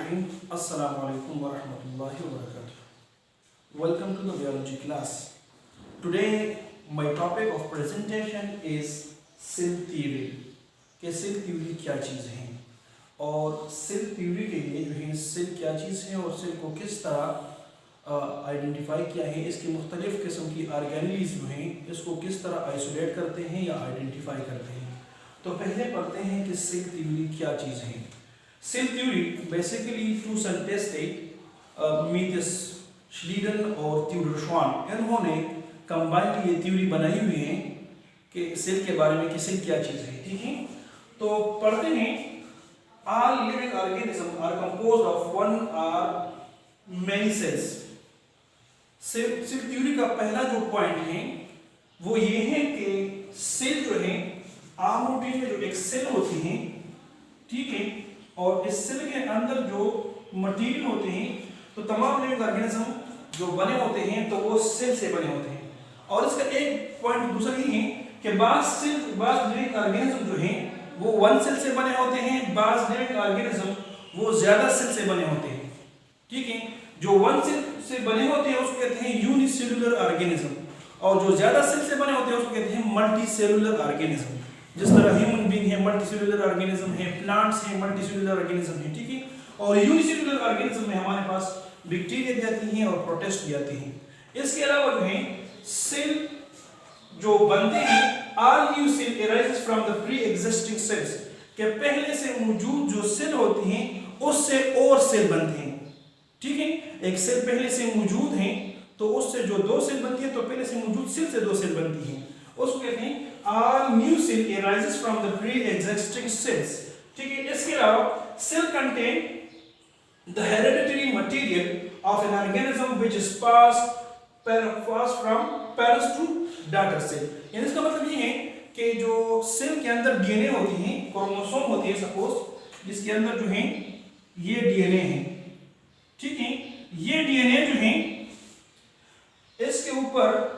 Bismillahirrahmanirrahim. Assalamu alaikum wa rahmatullahi wa barakatuh. Welcome to the biology class. Today my topic of presentation is cell theory. कि cell theory क्या चीज़ है और cell theory के लिए जो है सेल क्या चीज़ है और सेल को किस तरह आइडेंटिफाई किया है, इसकी मुख्तलिफ़ किस्म की ऑर्गेनेल्स जो हैं इसको किस तरह आइसोलेट करते हैं या आइडेंटिफाई करते हैं। तो पहले पढ़ते हैं कि सेल थ्योरी क्या चीज़ है। Cell theory basically two scientist थे, मीथियस श्लीडन और थियोडोर श्वान, इन्होंने कंबाइंड ये थ्योरी बनाई हुई है कि सेल के बारे में कि सेल क्या चीज़ है। ठीक है, तो पढ़ते हैं all living organism are composed of one और मेनी सेल्स। सेल थ्योरी का पहला जो पॉइंट है वो ये है कि सेल जो है आम रूटीन में जो एक सेल होती है, ठीक है, और इस सेल के अंदर जो मटेरियल होते हैं तो तमाम लिविंग ऑर्गेनिज्म जो बने होते हैं तो वो सेल से बने होते हैं। और इसका एक पॉइंट दूसरा ये है कि बाज लिविंग ऑर्गेनिज्म जो हैं वो वन सेल से बने होते हैं, बाज लिविंग ऑर्गेनिज्म वो ज्यादा सेल से बने होते हैं। ठीक है, जो वन सेल से बने होते हैं उसको कहते हैं यूनिसेलुलर ऑर्गेनिज्म और जो ज्यादा सेल से बने होते हैं उसको कहते हैं मल्टीसेलुलर ऑर्गेनिज्म। जिस तरह ह्यूमन बीइंग है मल्टीसेलुलर ऑर्गेनिज्म है, प्लांट्स है मल्टीसेलुलर ऑर्गेनिज्म है। ठीक है, और यूनिसेलुलर ऑर्गेनिज्म में हमारे पास बैक्टीरिया भी आती हैं और प्रोटिस्ट भी आती हैं। इसके अलावा जो है सेल जो बनते हैं all new cell arises from the pre-existing cells, के पहले से मौजूद जो सेल होती हैं उससे और सेल बनते हैं। ठीक है, एक सेल पहले से मौजूद है तो उससे जो दो सेल बनती है तो पहले से मौजूद सेल से दो सेल बनती हैं, उसको कहते हैं all new cell arises from the pre-existing cells। ठीक है, इसके अलावा cell contain the hereditary material of an organism which is passed from parents to daughter cell। यानी इसका मतलब ये है कि जो सेल के अंदर डीएनए होती है, क्रोमोसोम होती है सपोज, जिसके अंदर जो है ये डीएनए है। ठीक है, ये डीएनए जो है इसके ऊपर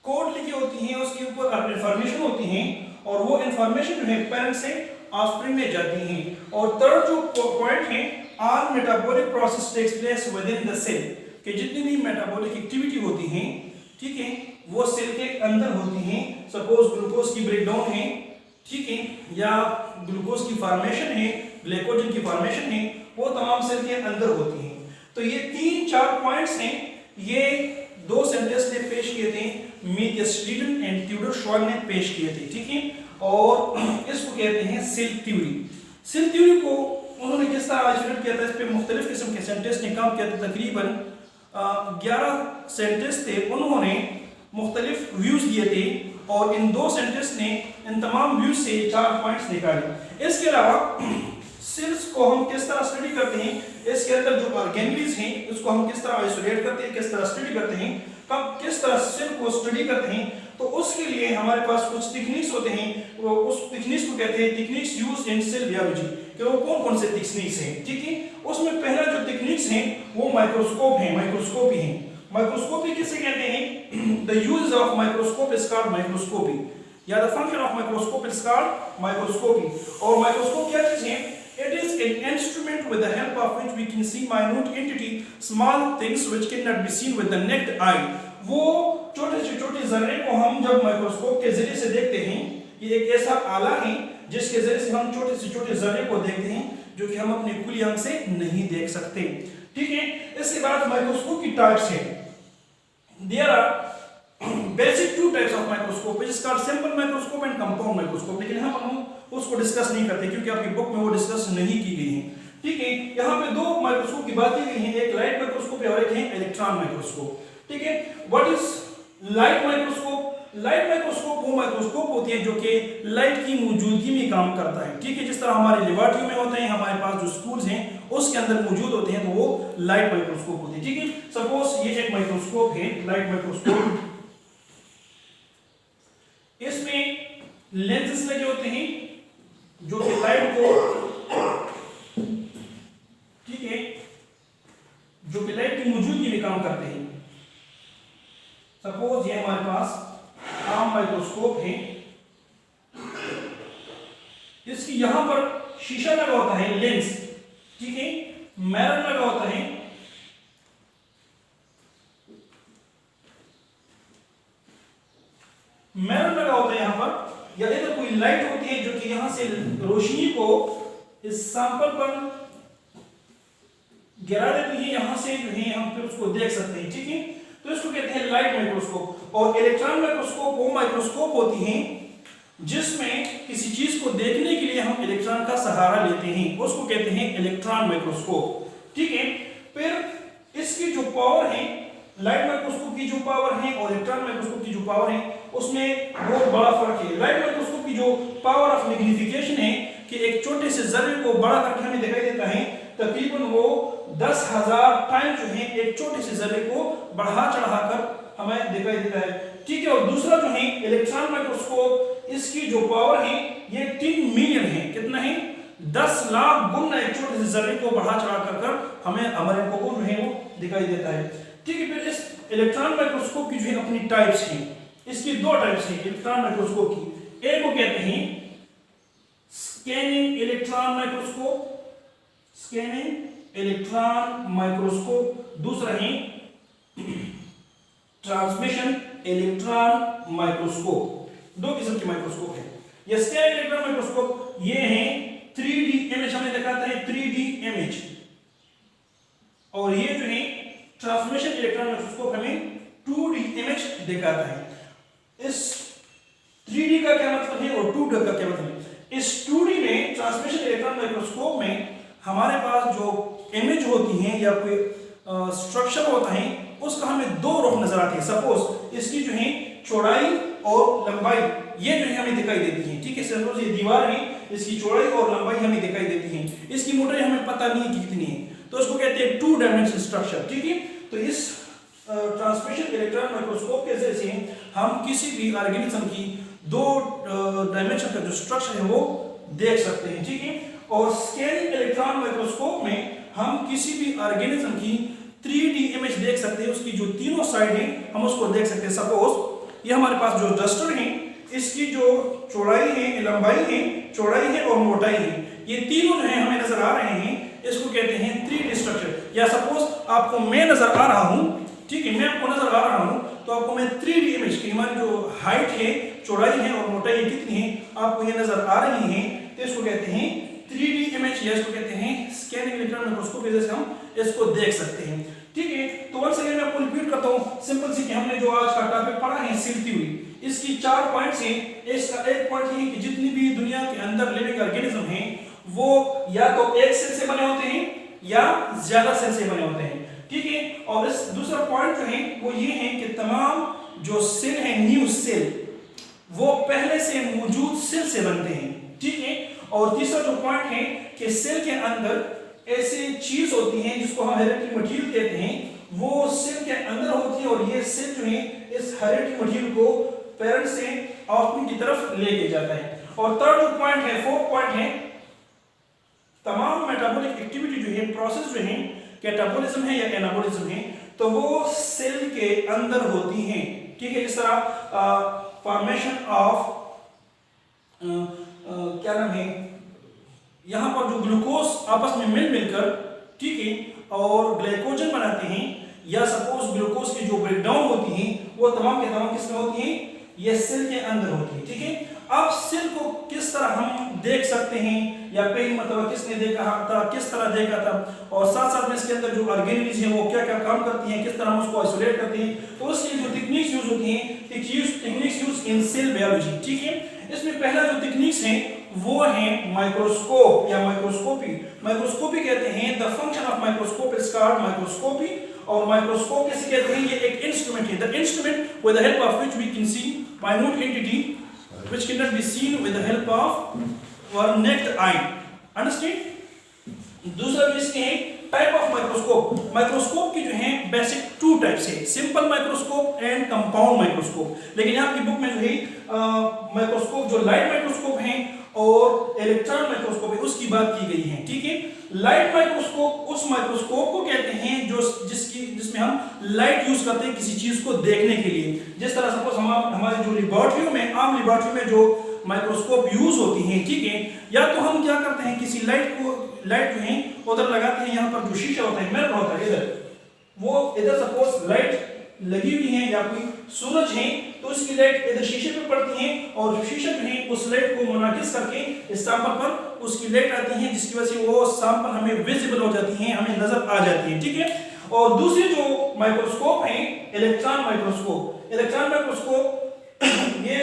कोड लिखी होती है, उसके ऊपर इंफॉर्मेशन होती है और वो इंफॉर्मेशन जो है पेरेंट से ऑफस्प्रिंग में जाती है। और थर्ड जो पॉइंट है all metabolic process takes place within the cell, कि जितनी भी मेटाबॉलिक एक्टिविटी होती है, ठीक है, वो सेल के अंदर होती हैं। सपोज ग्लूकोज की ब्रेकडाउन है, ठीक है, या ग्लूकोज की फॉर्मेशन है, ग्लाइकोजन की फॉर्मेशन है, वो तमाम सेल के अंदर होती हैं। तो ये 3-4 पॉइंट्स हैं, ये दो साइंटिस्ट ने पेश किए थे, मीथियस श्लीडन एंड थियोडोर श्वान ने पेश किए थे। ठीक है, और इसको कहते हैं सेल थ्योरी। सेल थ्योरी को उन्होंने किस तरह आइसोलेट किया था, इस पे मुख्तलिफ किस्म के साइंटिस्ट ने काम किया था। तकरीबन 11 साइंटिस्ट थे, उन्होंने मुख्तलिफ व्यूज दिए थे और इन दो साइंटिस्ट ने इन तमाम व्यूज से 4 पॉइंट्स निकाले। इसके अलावा सेल्स को हम किस तरह स्टडी करते हैं, इसके अंदर जो ऑर्गेनेल्स हैं उसको हम किस तरह आइसोलेट करते हैं, किस तरह स्टडी करते हैं, कब किस तरह सेल को स्टडी करते हैं, तो उसके लिए हमारे पास कुछ टेक्निक्स होते हैं। वो उस टेक्निक्स को कहते हैं techniques used in cell biology, कि वो कौन कौन से टेक्निक्स हैं। ठीक है, उसमें पहला जो टेक्निक्स हैं वो माइक्रोस्कोप है, माइक्रोस्कोपी है। माइक्रोस्कोपी किसे कहते हैं? The use of microscope is called microscopy, या the function of microscope is called microscopy. और माइक्रोस्कोप क्या चीज है? It is an instrument with the help of which we can see minute entity, small things which cannot be seen with the naked eye। वो छोटे से छोटे जर्रे को हम जब माइक्रोस्कोप के जरिए से देखते हैं, ये एक ऐसा आला है जिसके जरिए से हम छोटे से छोटे जर्रे को देखते हैं जो कि हम अपने खुली आंख से नहीं देख सकते। ठीक है, इसके बाद माइक्रोस्कोप की टाइप्स है। There are basic 2 types of microscope, which is called simple microscope and compound microscope। लेकिन हम उसको डिस्कस नहीं करते क्योंकि आपकी बुक में वो डिस्कस नहीं की गई है। ठीक है, यहाँ पे 2 माइक्रोस्कोप की बात की गई है, एक लाइट माइक्रोस्कोप है और एक है इलेक्ट्रॉन माइक्रोस्कोप। ठीक है, what is light microscope? Light microscope वो माइक्रोस्कोप होती है जो कि लाइट की मौजूदगी में काम करता है। ठीक है, जिस तरह हमारे लेबोरेटरी में होते हैं, हमारे पास जो स्कूल्स हैं उसके अंदर मौजूद होते हैं, तो वो लाइट माइक्रोस्कोप होती है। ठीक है, सपोज ये एक माइक्रोस्कोप है, लाइट माइक्रोस्कोप, इसमें लेंसेस लगे होते हैं जो कि लाइट को, ठीक है, जो कि लाइट की मौजूदगी में काम करते हैं। सपोज ये हमारे पास आम माइक्रोस्कोप है, इसकी यहां पर शीशा लगा होता है, लेंस। ठीक है, मिरर लगा होता है, मिरर लगा होता है यहाँ पर, या इधर कोई लाइट होती है जो कि यहां से रोशनी को इस सैंपल पर गिरा देती है, यहां से जो है हम फिर उसको देख सकते हैं, ठीक है। तो इसको कहते हैं लाइट माइक्रोस्कोप। और इलेक्ट्रॉन माइक्रोस्कोप वो माइक्रोस्कोप होती हैं जिसमें किसी चीज को देखने के लिए हम इलेक्ट्रॉन का सहारा लेते हैं, उसको कहते हैं इलेक्ट्रॉन माइक्रोस्कोप, ठीक है। फिर इसकी जो पावर है, लाइट माइक्रोस्कोप की जो पावर है और इलेक्ट्रॉन माइक्रोस्कोप की जो पावर है, उसमें बहुत बड़ा फर्क है। लाइट माइक्रोस्कोप की जो पावर ऑफ मैग्नीफिकेशन है कि एक छोटे से जर्रे को बड़ा करके हमें दिखाई देता है, तकरीबन वो 10,000 टाइम जो है एक छोटे से जर्रे को बढ़ा चढ़ाकर हमें दिखाई देता है, ठीक है। और दूसरा जो है इलेक्ट्रॉन माइक्रोस्कोप, इसकी जो पावर है ये 3 मिलियन है, कितना है 10 लाख गुना एक छोटे से जर्रे को बढ़ा चढ़ा कर हमें हमारे आंखों को जो है वो दिखाई देता है, ठीक है। फिर इस इलेक्ट्रॉन माइक्रोस्कोप की जो है अपनी टाइप्स हैं, इसकी 2 टाइप्स हैं इलेक्ट्रॉन माइक्रोस्कोप की। एक को कहते हैं scanning electron microscope, scanning electron microscope, दूसरा है ट्रांसमिशन इलेक्ट्रॉन माइक्रोस्कोप। 2 किस्म के माइक्रोस्कोप है। ये स्कैनिंग इलेक्ट्रॉन माइक्रोस्कोप ये है 3D इमेज हमें दिखाता है, 3D इमेज, और ये जो है ट्रांसमिशन इलेक्ट्रॉन माइक्रोस्कोप हमें 2D इमेज दिखाता है। इस 3D का क्या मतलब है और 2D का क्या मतलब है? इस 2D में ट्रांसमिशन इलेक्ट्रॉन माइक्रोस्कोप में हमारे पास जो इमेज होती है या कोई स्ट्रक्चर होता है उसका हमें 2 रुख नजर आते हैं। सपोज इसकी जो है चौड़ाई और लंबाई ये जो है हमें दिखाई देती है, ठीक है। सपोज ये दीवार है, इसकी चौड़ाई और लंबाई हमें दिखाई देती है, इसकी मोटाई हमें पता नहीं है कि कितनी है, तो उसको कहते हैं 2 डायमेंशनल स्ट्रक्चर, ठीक है। तो इस ट्रांसमिशन इलेक्ट्रॉन माइक्रोस्कोप के जरिए हम किसी भी ऑर्गेनिज्म की 2 डायमेंशन का जो स्ट्रक्चर है वो देख सकते हैं, ठीक है। और स्कैनिंग इलेक्ट्रॉन माइक्रोस्कोप में हम किसी भी ऑर्गेनिज्म की 3D इमेज देख सकते हैं, उसकी जो तीनों साइड है हम उसको देख सकते हैं। सपोज ये हमारे पास जो डस्टर है, इसकी जो चौड़ाई है, लंबाई है, चौड़ाई है और मोटाई है, ये तीनों जो है हमें नजर आ रहे हैं, इसको कहते हैं 3D स्ट्रक्चर। या सपोज आपको मैं नजर आ रहा हूं, ठीक है, मैं आपको नजर आ रहा हूं, तो आपको मैं 3D इमेज की हमारी जो हाइट है, चौड़ाई है और मोटाई कितनी है आपको ये नजर आ रही है, तो इसको कहते हैं 3D इमेज, या इसको कहते हैं स्कैनिंग इलेक्ट्रॉन माइक्रोस्कोप की वजह से हम इसको देख सकते हैं, ठीक है। तो वंस अगेन मैं आपको रिपीट करता हूं, सिंपल सी कि हमने जो आज का टॉपिक पढ़ा है सेल थ्योरी, इसकी 4 पॉइंट्स हैं। इसका एक पॉइंट ये है कि जितनी भी दुनिया के अंदर लिविंग ऑर्गेनिज्म हैं वो या तो एक सेल से बने होते हैं या ज्यादा सेल से बने होते हैं, ठीक है। और इस दूसरा पॉइंट जो है वो ये है कि तमाम जो सेल है, न्यू सेल, वो पहले से मौजूद सेल से बनते हैं, ठीक है। और तीसरा जो पॉइंट है कि सेल के अंदर ऐसी चीज होती है जिसको हम हेरेडिटरी मटेरियल कहते हैं, वो सेल के अंदर होती है और ये सेल जो है इस हेरेडिटरी मटेरियल को पेरेंट से ऑफस्प्रिंग की तरफ लेके जाता है। और थर्ड जो पॉइंट है, फोर्थ पॉइंट है, तमाम मेटाबॉलिक एक्टिविटी जो है, प्रोसेस जो है, कैटाबॉलिज्म है या एनाबॉलिज्म है, तो वो सेल के अंदर होती हैं, ठीक है। इस तरह फॉर्मेशन ऑफ क्या नाम है, यहां पर जो ग्लूकोज आपस में मिलकर, ठीक है, और ग्लाइकोजन बनाते हैं, या सपोज ग्लूकोज की जो ब्रेकडाउन होती है वो तमाम के तमाम किसमें होती है, ये सेल के अंदर होती है, ठीक है। अब सेल को किस तरह हम देख सकते हैं, या पहली मतलब किसने देखा था, किस तरह देखा था, और साथ साथ में इसके अंदर जो ऑर्गेनिल्स हैं वो क्या क्या काम करती हैं, किस तरह हम उसको आइसोलेट करते हैं, तो उसके जो टेक्निक्स यूज होती हैं, techniques use in cell biology, ठीक है। इसमें पहला जो टेक्निक्स है वो है माइक्रोस्कोप या माइक्रोस्कोपी। माइक्रोस्कोपी कहते हैं, the function of microscope is called microscopy. और माइक्रोस्कोप कैसे कहते हैं, ये एक इंस्ट्रूमेंट है, the instrument with the help of which we can see minute entity which cannot be seen with the help of our naked eye. Understand? दूसरा भी इसके हैं टाइप ऑफ माइक्रोस्कोप। माइक्रोस्कोप की जो है बेसिक 2 टाइप्स है, simple microscope and compound microscope. लेकिन यहाँ की बुक में जो है माइक्रोस्कोप जो लाइट माइक्रोस्कोप है और इलेक्ट्रॉन माइक्रोस्कोप है उसकी बात की गई है, ठीक है। लाइट माइक्रोस्कोप उस माइक्रोस्कोप को कहते हैं जो जिसमें हम लाइट यूज करते हैं किसी चीज को देखने के लिए। जिस तरह सपोज हमारे जो लेबोरेटरी में, आम लेबोरेटरी में जो माइक्रोस्कोप यूज होती हैं, ठीक है, या तो हम क्या करते हैं किसी लाइट जो है उधर लगाते हैं, यहाँ पर जो शीशा होता है, मिरर होता है इधर, वो इधर सपोज लाइट लगी हुई है या कोई सूरज है तो उसकी लाइट इधर शीशे पे पड़ती है और शीशा जो है उस लाइट को मुनाकिस करके इस सैंपल पर उसकी लाइट आती है, जिसकी वजह से वो सैंपल हमें विजिबल हो जाती है, हमें नजर आ जाती है। ठीक है। और दूसरे जो माइक्रोस्कोप है इलेक्ट्रॉन माइक्रोस्कोप। इलेक्ट्रॉन माइक्रोस्कोप ये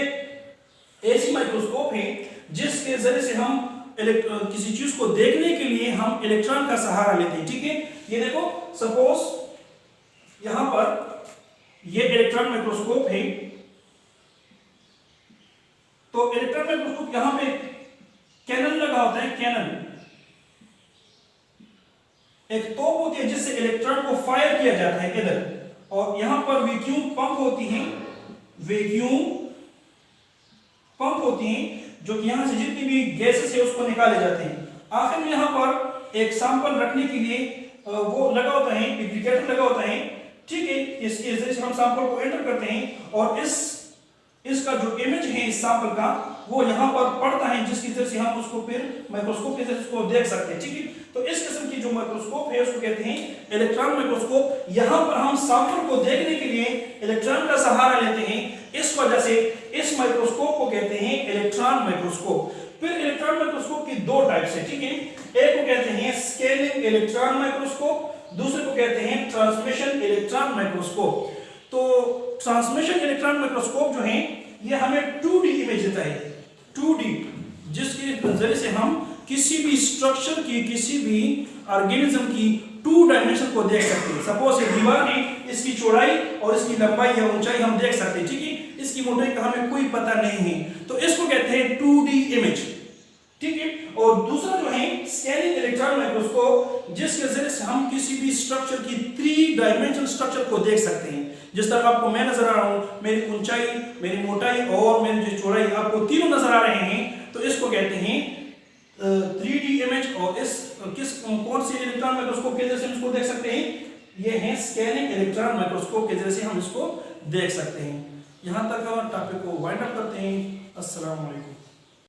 ऐसी माइक्रोस्कोप है जिसके जरिए से हम किसी चीज को देखने के लिए हम इलेक्ट्रॉन का सहारा लेते हैं। ठीक है। ये देखो सपोज यहां पर ये इलेक्ट्रॉन माइक्रोस्कोप है, तो इलेक्ट्रॉन माइक्रोस्कोप यहां पे कैनन लगा होता है, कैनन एक तोप होती है जिससे इलेक्ट्रॉन को फायर किया जाता है इधर, और यहां पर वैक्यूम पंप होती है, वैक्यूम पंप होती हैं जो कि यहां से जितनी भी गैसेस है उसको निकाले जाते हैं। आखिर में यहां पर एक सैंपल रखने के लिए वो लगा होता है, इंडिकेटर लगा होता है। ठीक है। इसके जरिए से हम सैंपल को एंटर करते हैं और इसका जो इमेज है इस सैंपल का वो यहाँ पर पड़ता है, जिसकी वजह से हम उसको फिर माइक्रोस्कोप के जरिए उसको देख सकते हैं। ठीक है। तो इस किस्म की जो माइक्रोस्कोप है उसको कहते हैं इलेक्ट्रॉन माइक्रोस्कोप। यहाँ पर हम सैंपल को देखने के लिए इलेक्ट्रॉन का सहारा लेते हैं, इस वजह से इस माइक्रोस्कोप को कहते हैं इलेक्ट्रॉन माइक्रोस्कोप। फिर इलेक्ट्रॉन माइक्रोस्कोप की दो टाइप्स है। ठीक है। एक को कहते हैं स्केलिंग इलेक्ट्रॉन माइक्रोस्कोप, दूसरे को कहते हैं ट्रांसमिशन इलेक्ट्रॉन माइक्रोस्कोप। तो ट्रांसमिशन इलेक्ट्रॉन माइक्रोस्कोप जो है ये हमें 2D इमेज देता है, 2D, जिसके जरिए से हम किसी भी स्ट्रक्चर की, किसी भी ऑर्गेनिज्म की 2 डायमेंशन को देख सकते हैं। सपोज ये दीवार है, इसकी चौड़ाई और इसकी लंबाई या ऊंचाई हम देख सकते हैं। ठीक है। इसकी मोटाई का हमें कोई पता नहीं है, तो इसको कहते हैं 2D इमेज। ठीक है। और दूसरा जो है स्कैनिंग इलेक्ट्रॉन माइक्रोस्कोप, जिसके जरिए से हम किसी भी स्ट्रक्चर की 3 डायमेंशनल स्ट्रक्चर को देख सकते हैं। जिस तरह आपको मैं नजर आ रहा हूं, मेरी ऊंचाई, मेरी मोटाई और मेरी जो चौड़ाई, आपको तीनों नजर आ रहे हैं, तो इसको कहते हैं 3D इमेज। और इस कौन सी इलेक्ट्रॉन माइक्रोस्कोप के जरिए से इसको देख सकते हैं? ये है स्कैनिंग इलेक्ट्रॉन माइक्रोस्कोप के जरिए से हम इसको देख सकते हैं। यहां तक टॉपिक को वाइंड अप करते हैं। अस्सलाम वालेकुम।